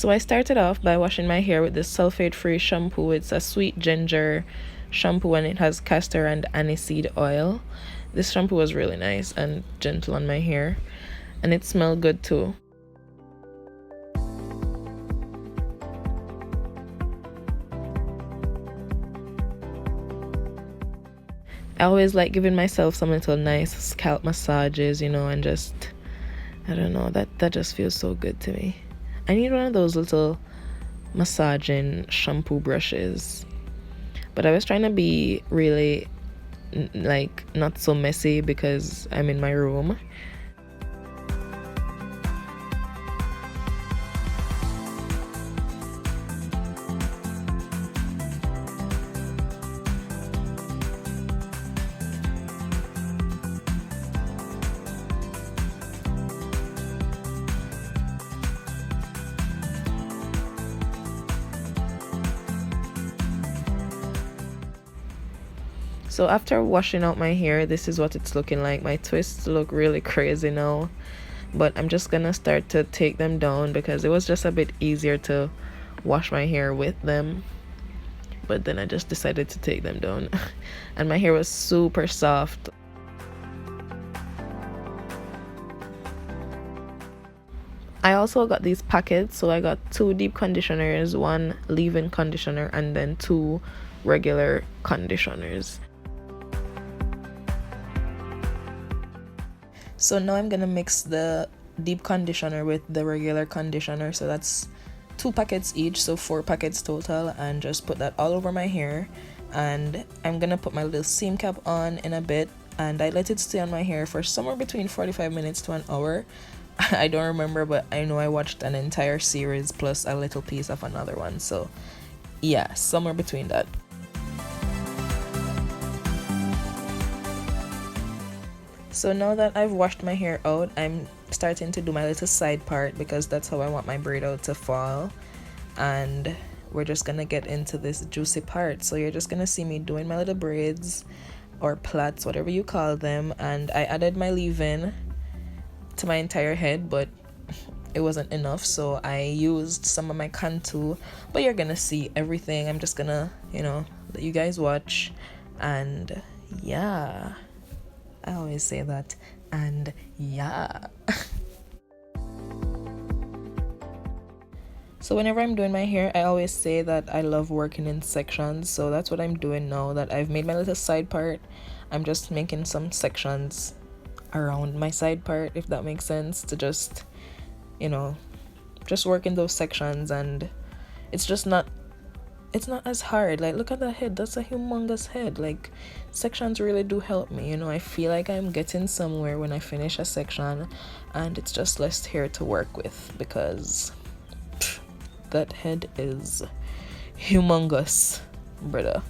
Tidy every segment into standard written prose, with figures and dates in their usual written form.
So I started off by washing my hair with this sulfate-free shampoo. It's a sweet ginger shampoo and it has castor and aniseed oil. This shampoo was really nice and gentle on my hair, and it smelled good too. I always like giving myself some little nice scalp massages, and just, I don't know, that just feels so good to me. I need one of those little massaging shampoo brushes. But I was trying to be really, like, not so messy because I'm in my room. So after washing out my hair, this is what it's looking like. My twists look really crazy now, but I'm just gonna start to take them down because it was just a bit easier to wash my hair with them, but then I just decided to take them down and my hair was super soft. I also got these packets, so I got 2 deep conditioners, 1 leave-in conditioner, and then 2 regular conditioners. So now I'm gonna mix the deep conditioner with the regular conditioner, so that's 2 packets each, so 4 packets total, and just put that all over my hair. And I'm gonna put my little seam cap on in a bit, and I let it stay on my hair for somewhere between 45 minutes to an hour. I don't remember, but I know I watched an entire series plus a little piece of another one, so yeah, somewhere between that. So now that I've washed my hair out, I'm starting to do my little side part because that's how I want my braid out to fall. And we're just gonna get into this juicy part. So you're just gonna see me doing my little braids or plaits, whatever you call them. And I added my leave-in to my entire head, but it wasn't enough, so I used some of my contour. But you're gonna see everything. I'm just gonna, let you guys watch. And yeah, I always say that, and yeah. So whenever I'm doing my hair, I always say that I love working in sections, so that's what I'm doing now that I've made my little side part. I'm just making some sections around my side part, if that makes sense, to just, just work in those sections. And it's not as hard. Like, look at that head, that's a humongous head. Like, sections really do help me, I feel like I'm getting somewhere when I finish a section, and it's just less hair to work with because that head is humongous, brother.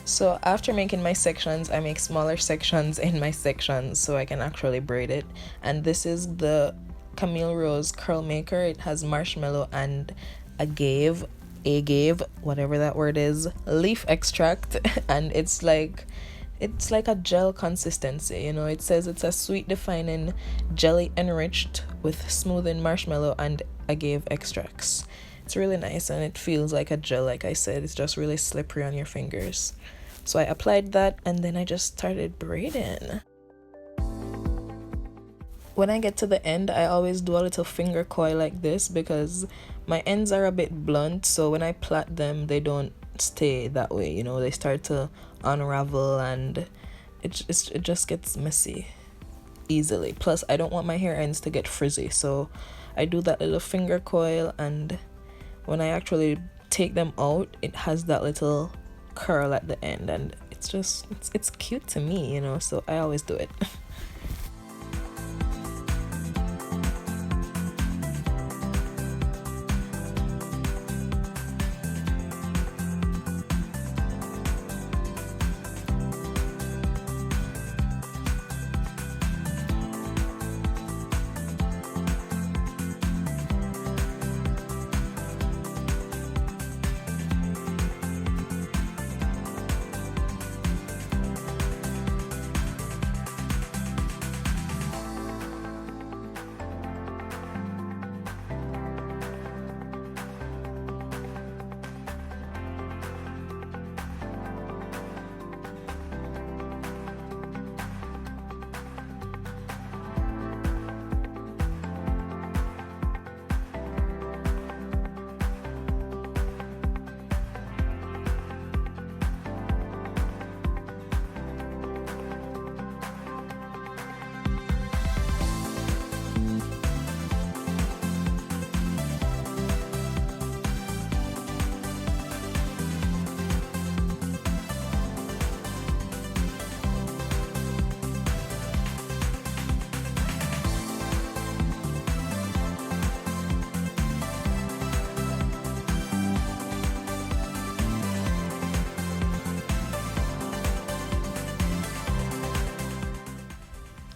So after making my sections, I make smaller sections in my sections so I can actually braid it. And this is the Camille Rose curl maker. It has marshmallow and agave, whatever that word is, leaf extract, and it's like it's like a gel consistency, you know. It says it's a sweet defining jelly enriched with smoothing marshmallow and agave extracts. It's really nice and it feels like a gel. Like I said, it's just really slippery on your fingers. So I applied that and then I just started braiding. When I get to the end, I always do a little finger coil like this because my ends are a bit blunt, so when I plait them they don't stay that way, you know. They start to unravel and it just gets messy easily. Plus I don't want my hair ends to get frizzy, so I do that little finger coil, and when I actually take them out it has that little curl at the end, and it's cute to me, you know, so I always do it.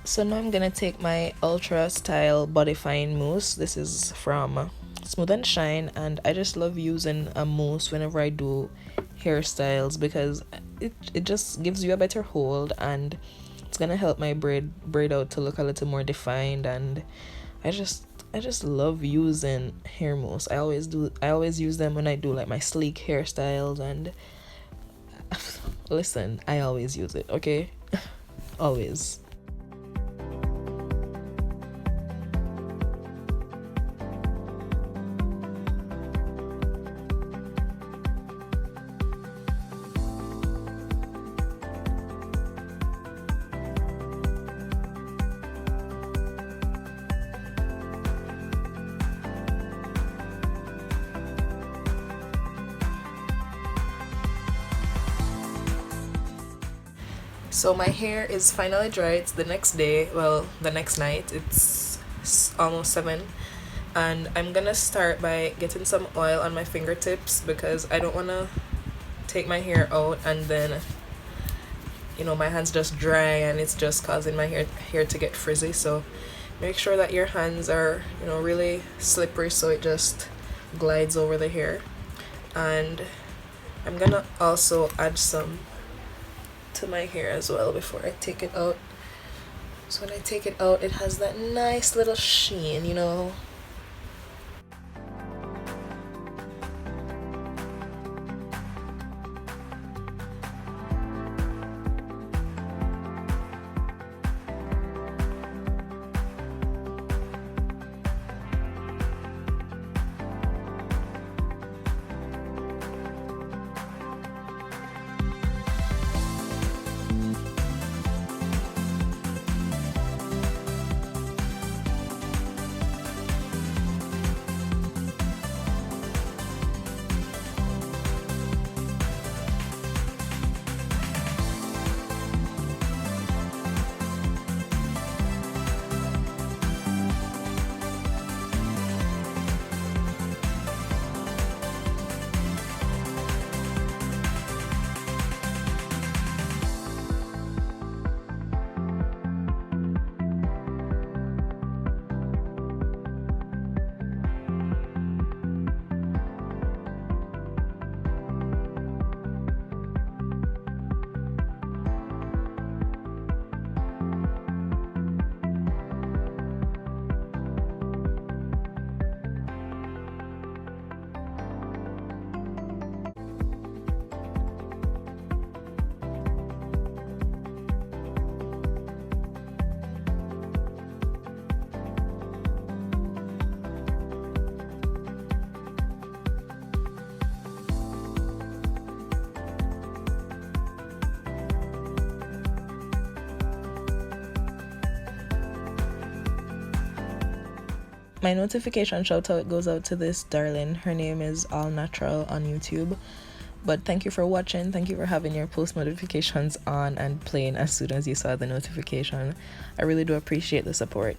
So now I'm gonna take my Ultra Style Bodifying Mousse. This is from Smooth and Shine, and I just love using a mousse whenever I do hairstyles because it just gives you a better hold, and it's gonna help my braid out to look a little more defined. And I just love using hair mousse. I always use them when I do like my sleek hairstyles, and listen, I always use it, okay? Always. So my hair is finally dry. It's the next day, well, the next night. It's almost 7, and I'm gonna start by getting some oil on my fingertips because I don't want to take my hair out and then, you know, my hands just dry and it's just causing my hair to get frizzy. So make sure that your hands are, you know, really slippery so it just glides over the hair. And I'm gonna also add some to my hair as well before I take it out. So when I take it out, it has that nice little sheen, you know. My notification shout out goes out to this darling. Her name is All Natural on YouTube. But thank you for watching. Thank you for having your post notifications on and playing as soon as you saw the notification. I really do appreciate the support.